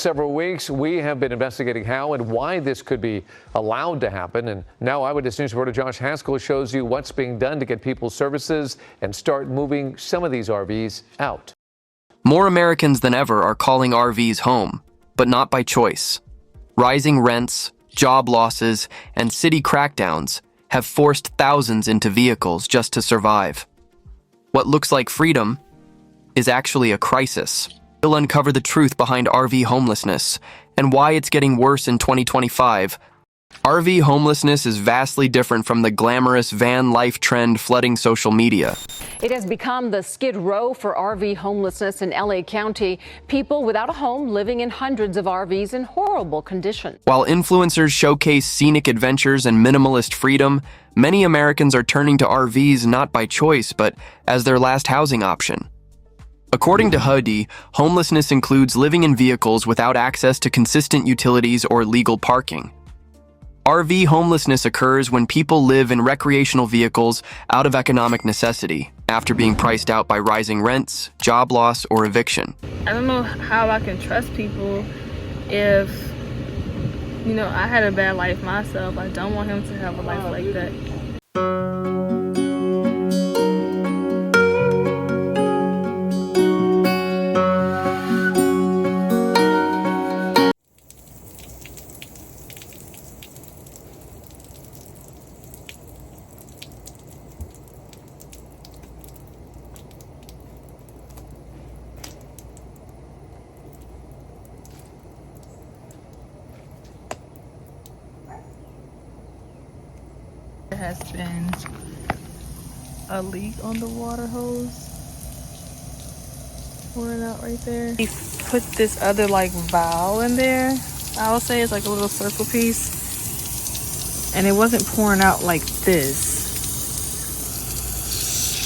Several weeks, we have been investigating how and why this could be allowed to happen. And now Eyewitness News reporter Josh Haskell shows you what's being done to get people services and start moving some of these RVs out. More Americans than ever are calling RVs home, but not by choice. Rising rents, job losses, and city crackdowns have forced thousands into vehicles just to survive. What looks like freedom is actually a crisis. We'll uncover the truth behind RV homelessness and why it's getting worse in 2025. RV homelessness is vastly different from the glamorous van life trend flooding social media. It has become the skid row for RV homelessness in LA County. People without a home living in hundreds of RVs in horrible condition. While influencers showcase scenic adventures and minimalist freedom, many Americans are turning to RVs not by choice, but as their last housing option. According to HUD, homelessness includes living in vehicles without access to consistent utilities or legal parking. RV homelessness occurs when people live in recreational vehicles out of economic necessity, after being priced out by rising rents, job loss, or eviction. I don't know how I can trust people if, I had a bad life myself. I don't want him to have a life like that. There has been a leak on the water hose pouring out right there. He put this other valve in there. I would say it's like a little circle piece, and it wasn't pouring out like this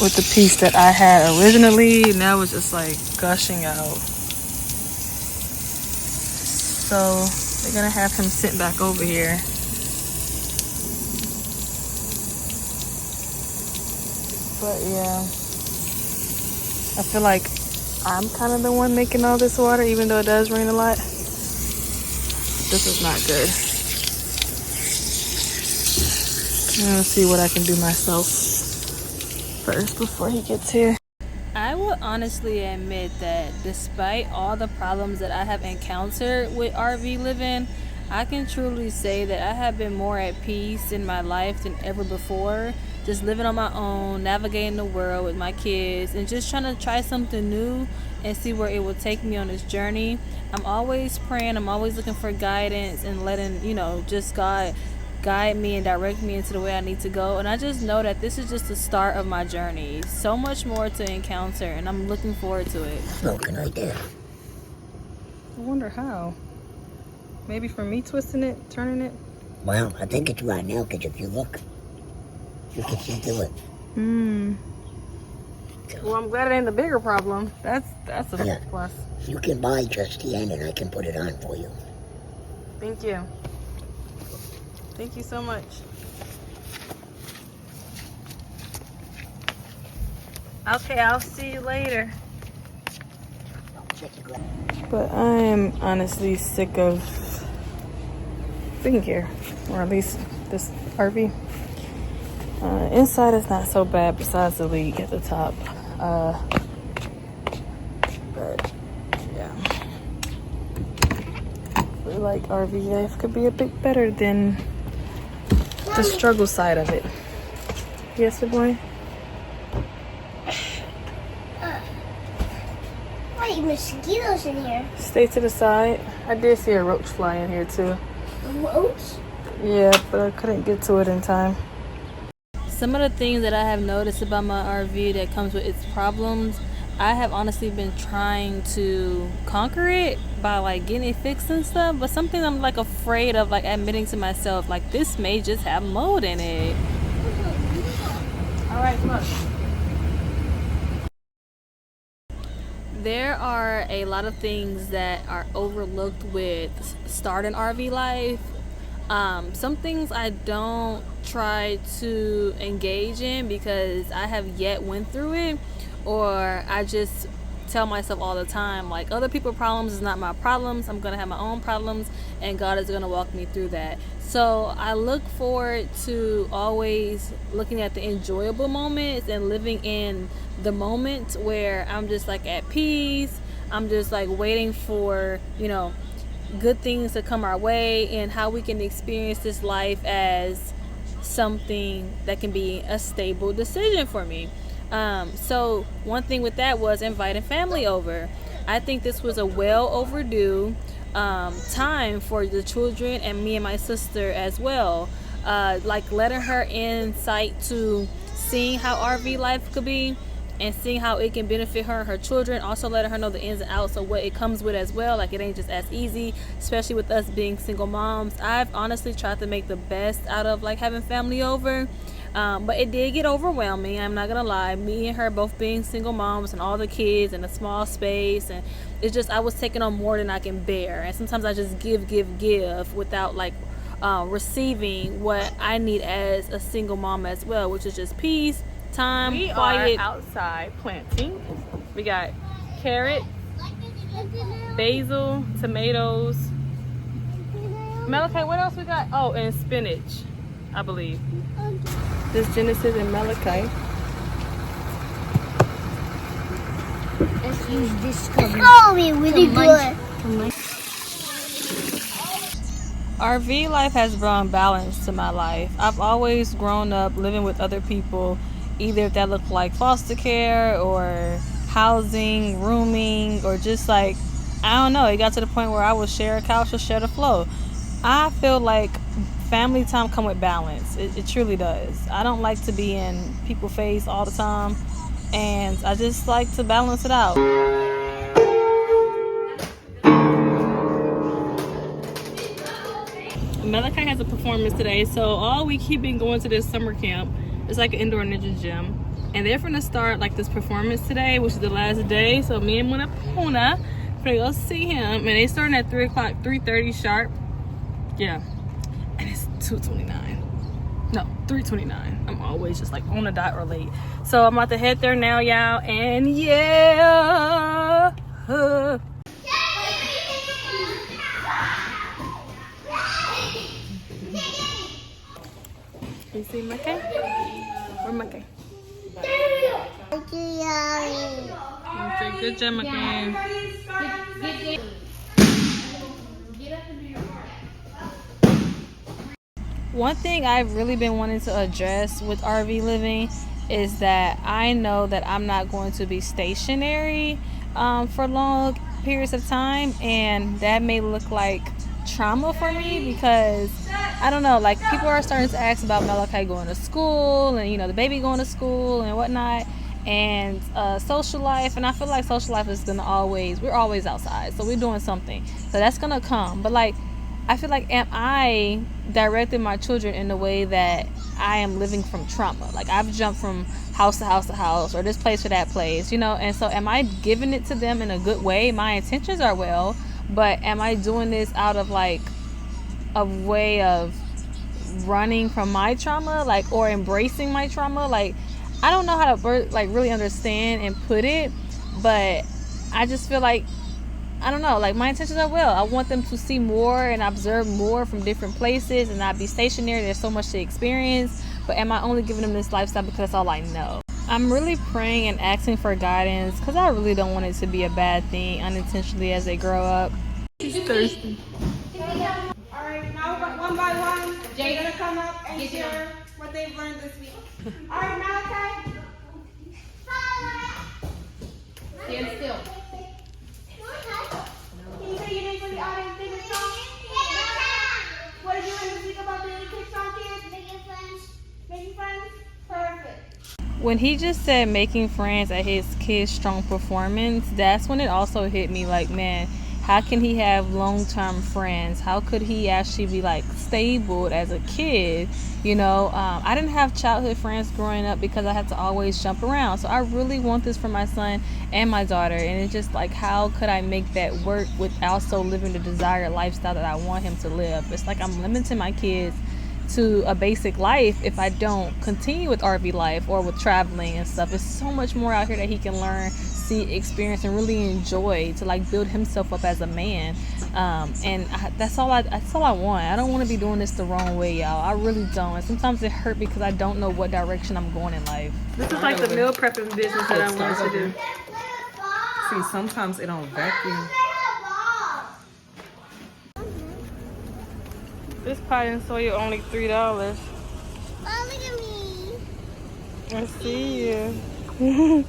with the piece that I had originally. Now it's just like gushing out. So they're gonna have him sit back over here. But yeah, I feel like I'm kind of the one making all this water, even though it does rain a lot. This is not good. I'm gonna see what I can do myself first before he gets here. I would honestly admit that despite all the problems that I have encountered with RV living, I can truly say that I have been more at peace in my life than ever before. Just living on my own, navigating the world with my kids, and just trying to try something new and see where it will take me on this journey. I'm always praying, I'm always looking for guidance and letting, just God guide me and direct me into the way I need to go. And I just know that this is just the start of my journey. So much more to encounter, and I'm looking forward to it. Broken right there. I wonder how. Maybe from me twisting it, turning it? Well, I think it's right now, because if you look, you can see through it. Well, I'm glad it ain't the bigger problem. That's a plus. You can buy just the end, and I can put it on for you. Thank you. Thank you so much. Okay, I'll see you later. But I am honestly sick of being here, or at least this RV. Inside is not so bad besides the leak at the top. But yeah, I feel like RV life could be a bit better than the struggle side of it. Yes, boy? Wait, mosquitoes in here. Stay to the side. I did see a roach fly in here too. A roach? Yeah, but I couldn't get to it in time. Some of the things that I have noticed about my RV that comes with its problems, I have honestly been trying to conquer it by getting it fixed and stuff, but something I'm afraid of admitting to myself, this may just have mold in it. All right, come on. There are a lot of things that are overlooked with starting RV life. Some things I don't try to engage in because I have yet went through it, or I just tell myself all the time, like, other people's problems is not my problems. I'm gonna have my own problems, and God is gonna walk me through that. So I look forward to always looking at the enjoyable moments and living in the moment where I'm just like at peace. I'm just like waiting for, you know, good things to come our way, and how we can experience this life as something that can be a stable decision for me. So one thing with that was inviting family over. I think this was a well overdue time for the children and me and my sister as well. Like letting her insight to seeing how RV life could be and seeing how it can benefit her and her children. Also letting her know the ins and outs of what it comes with as well. Like it ain't just as easy, especially with us being single moms. I've honestly tried to make the best out of like having family over. But it did get overwhelming, I'm not gonna lie. Me and her both being single moms and all the kids in a small space, and it's just I was taking on more than I can bear, and sometimes I just give without like receiving what I need as a single mom as well, which is just peace, time, quiet. We are outside planting. We got carrot, basil, tomatoes. Malachi, what else we got? Oh, and spinach, I believe. This Genesis and Malachi. Let's use this cover. It's gonna be really good. RV life has brought balance to my life. I've always grown up living with other people, either if that looked like foster care or housing, rooming, or just like, I don't know, it got to the point where I would share a couch or share the floor. I feel like family time come with balance. It truly does. I don't like to be in people's face all the time, and I just like to balance it out. Malachi has a performance today, so all week he's been going to this summer camp. It's like an indoor ninja gym, and they're gonna start like this performance today, which is the last day. So me and Puna gonna go see him, and they starting at 3 o'clock, 3:30 sharp. Yeah, and it's 2:29. No, 3:29. I'm always just like on the dot or late. So I'm about to head there now, y'all, and yeah. You see Mackay? Where Mackay? Okay, good job, Mackay. One thing I've really been wanting to address with RV living is that I know that I'm not going to be stationary for long periods of time, and that may look like trauma for me because I don't know, like people are starting to ask about Malachi going to school and, you know, the baby going to school and whatnot, and social life. And I feel like social life is gonna we're always outside, so we're doing something, so that's gonna come. But like, I feel like, am I directing my children in a way that I am living from trauma? Like I've jumped from house to house to house, or this place to that place, you know, and so am I giving it to them in a good way? My intentions are well, but am I doing this out of like a way of running from my trauma, like, or embracing my trauma? Like, I don't know how to like really understand and put it, but I just feel like, I don't know, like my intentions are well. I want them to see more and observe more from different places and not be stationary. There's so much to experience, but am I only giving them this lifestyle because that's all I know? I'm really praying and asking for guidance because I really don't want it to be a bad thing unintentionally as they grow up. She's thirsty. Alright, now one by one, they're gonna come up and share what they've learned this week. Alright, Malachi. Stand still. Can you say your name for the audience? Sing a song. What did you learn this week about being a kid song kid? Making friends. Making friends? Perfect. When he just said making friends at his Kids Strong performance, that's when it also hit me like, man, how can he have long-term friends? How could he actually be like stable as a kid? You know, I didn't have childhood friends growing up because I had to always jump around. So I really want this for my son and my daughter. And it's just like, how could I make that work with also living the desired lifestyle that I want him to live? It's like I'm limiting my kids to a basic life if I don't continue with RV life or with traveling and stuff. There's so much more out here that he can learn, see, experience, and really enjoy, to like build himself up as a man. That's all I want. I don't want to be doing this the wrong way, y'all. I really don't. And sometimes it hurt because I don't know what direction I'm going in life. This is like the meal prepping business that I wanted to do. See, sometimes it don't vacuum. This pie and soy are only $3. Oh, look at me. I see you.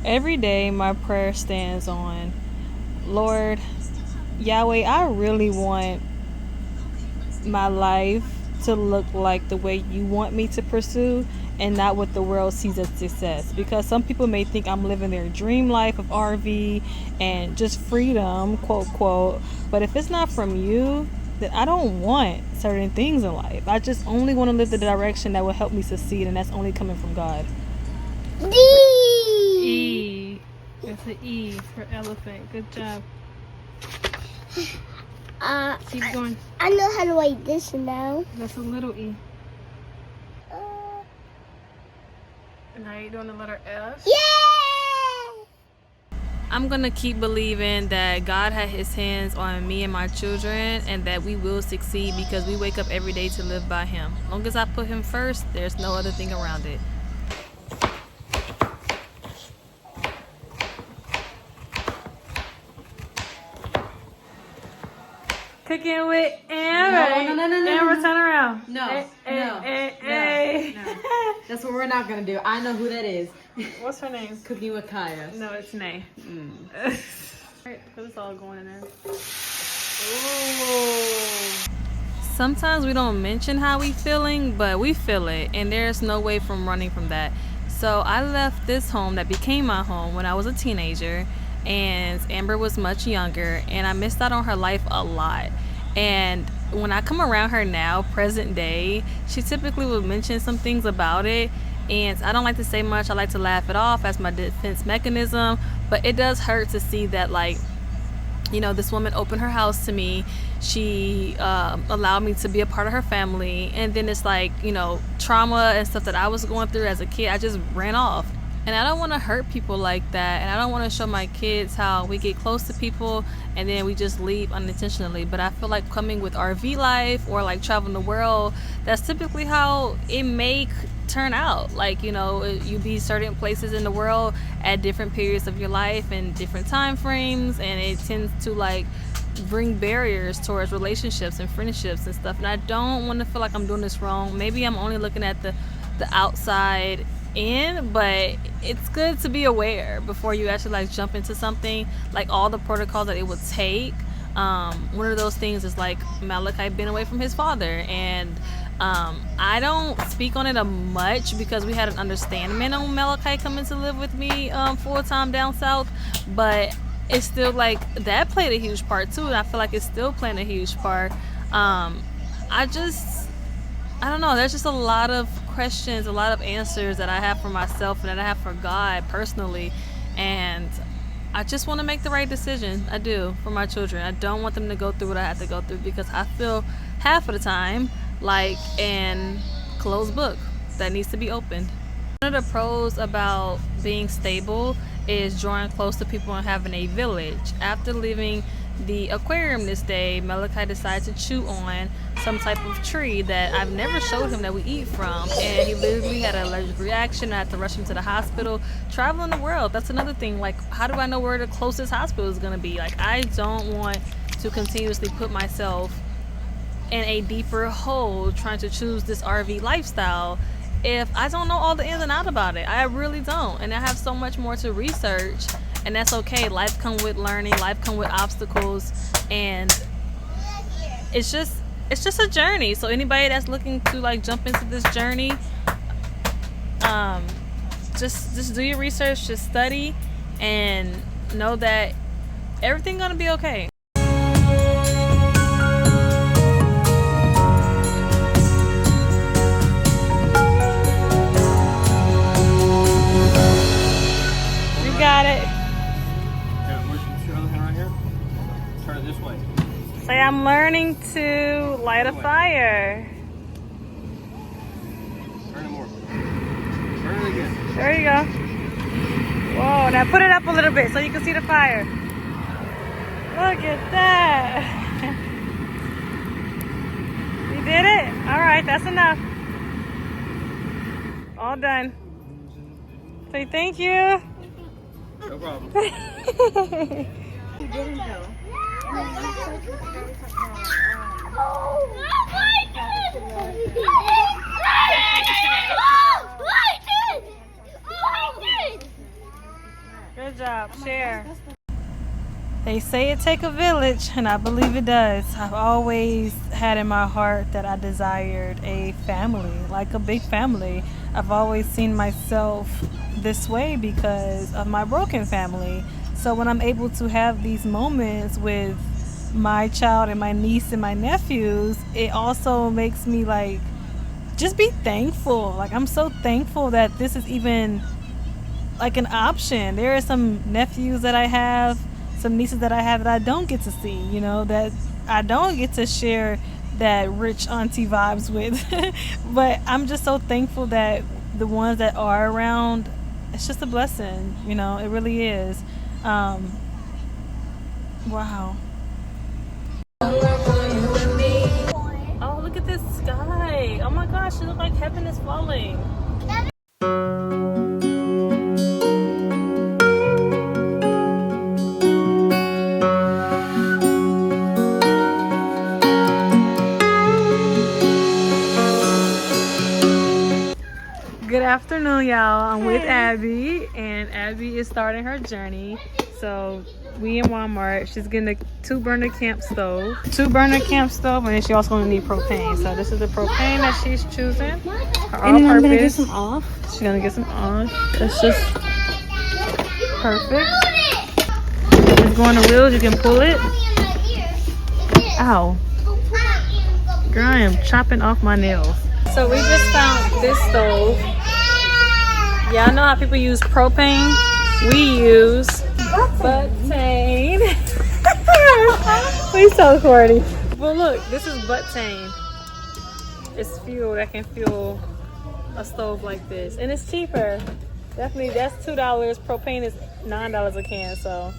Every day my prayer stands on, Lord, Yahweh, I really want my life to look like the way you want me to pursue and not what the world sees as success. Because some people may think I'm living their dream life of RV and just freedom, quote, quote. But if it's not from you, that I don't want certain things in life. I just only want to live the direction that will help me succeed, and that's only coming from God. D. E. It's an E for elephant. Good job. Keep going. I know how to write this now. That's a little E. Now you're doing the letter F. Yeah! I'm gonna keep believing that God had his hands on me and my children, and that we will succeed because we wake up every day to live by him. As long as I put him first, there's no other thing around it. Cooking with Amber. No. Amber, turn around. No. That's what we're not gonna do. I know who that is. What's her name? Cooking with Kaya. No, it's Nay. Alright, put this all going in there. Ooh. Sometimes we don't mention how we feeling, but we feel it, and there's no way from running from that. So I left this home that became my home when I was a teenager, and Amber was much younger, and I missed out on her life a lot. And when I come around her now, present day, she typically will mention some things about it, and I don't like to say much. I like to laugh it off as my defense mechanism, but it does hurt to see that, like, you know, this woman opened her house to me. She allowed me to be a part of her family, and then it's like, you know, trauma and stuff that I was going through as a kid, I just ran off. And I don't want to hurt people like that, and I don't want to show my kids how we get close to people and then we just leave unintentionally. But I feel like coming with RV life or like traveling the world, that's typically how it may turn out. Like, you know, you be certain places in the world at different periods of your life and different time frames, and it tends to like bring barriers towards relationships and friendships and stuff. And I don't want to feel like I'm doing this wrong. Maybe I'm only looking at the outside in, but it's good to be aware before you actually like jump into something, like all the protocols that it would take. One of those things is like Malachi being away from his father, and I don't speak on it much because we had an understanding on Malachi coming to live with me full-time down south, but it's still like that played a huge part too, and I feel like it's still playing a huge part. I don't know, there's just a lot of questions, a lot of answers that I have for myself and that I have for God personally, and I just want to make the right decision. I do, for my children. I don't want them to go through what I have to go through, because I feel half of the time like an closed book that needs to be opened. One of the pros about being stable is drawing close to people and having a village. After leaving the aquarium this day, Malachi decided to chew on some type of tree that I've never showed him that we eat from, and he literally had an allergic reaction. I had to rush him to the hospital. Traveling the world, that's another thing. Like, how do I know where the closest hospital is going to be? Like, I don't want to continuously put myself in a deeper hole trying to choose this RV lifestyle if I don't know all the ins and outs about it. I really don't, and I have so much more to research, and that's okay. Life comes with learning, life comes with obstacles, and it's just a journey. So anybody that's looking to like jump into this journey, just do your research, just study, and know that everything's gonna be okay. You got it. Turn it this way. Say, I'm learning to light a fire. Turn it more. Turn it again. There you go. Whoa, now put it up a little bit so you can see the fire. Look at that. You did it? All right, that's enough. All done. Say thank you. No problem. Good job. Share. They say it take a village, and I believe it does. I've always had in my heart that I desired a family, like a big family. I've always seen myself this way because of my broken family. So when I'm able to have these moments with my child and my niece and my nephews, it also makes me like just be thankful. Like I'm so thankful that this is even like an option. There are some nephews that I have, some nieces that I have that I don't get to see, you know, that I don't get to share that rich auntie vibes with. But I'm just so thankful that the ones that are around, it's just a blessing, you know, it really is. Wow. Oh, look at this sky. Oh my gosh, it looks like heaven is falling. Good afternoon, y'all. I'm with Abby, and Abby is starting her journey. So we in Walmart. She's getting a 2-burner camp stove. 2-burner camp stove, and then she also gonna need propane. So this is the propane that she's choosing. Her And then I'm gonna get all-purpose. some off. She's gonna get some off. That's just perfect. It's going to wheels. You can pull it. Ow. Girl, I am chopping off my nails. So we just found this stove. Y'all know how people use propane? We use butane. We so corny. But look, this is butane. It's fuel that can fuel a stove like this. And it's cheaper. Definitely, that's $2. Propane is $9 a can, so.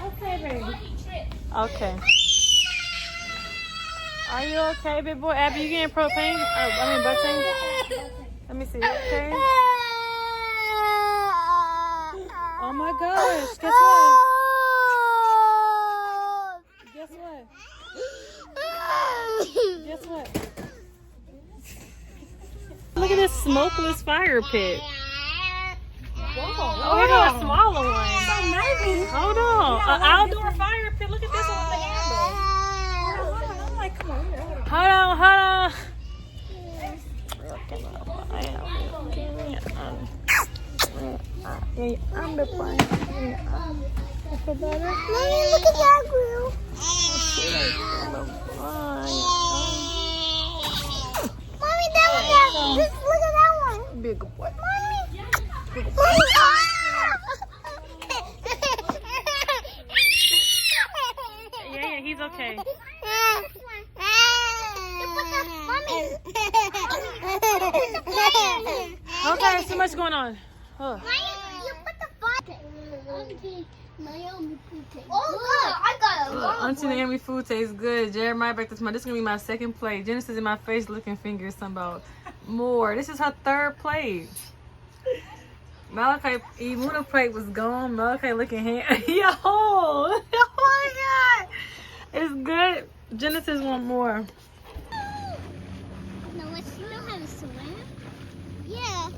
Okay, baby. Okay. Are you okay, big boy? Abby, you getting propane? Butane? Let me see. Okay. Oh my gosh. Guess what? Guess what? Look at this smokeless fire pit. Oh, here goes a smaller one. Hold on. An outdoor fire pit. Look at this one with the handle. Hold on. I'm the one. Mommy, look at that grill. Mommy, that one. Just look at that one. Big boy. Mommy. Yeah, he's okay. Okay, too much going on. Oh. Auntie Naomi food tastes good. Jeremiah back this month. This is gonna be my second plate. Genesis in my face looking fingers something about more. This is her third plate. Malachi, Imuna plate was gone. Malachi looking hand. Yo! Oh my god! It's good. Genesis want more. No, you know how to swim? Yeah.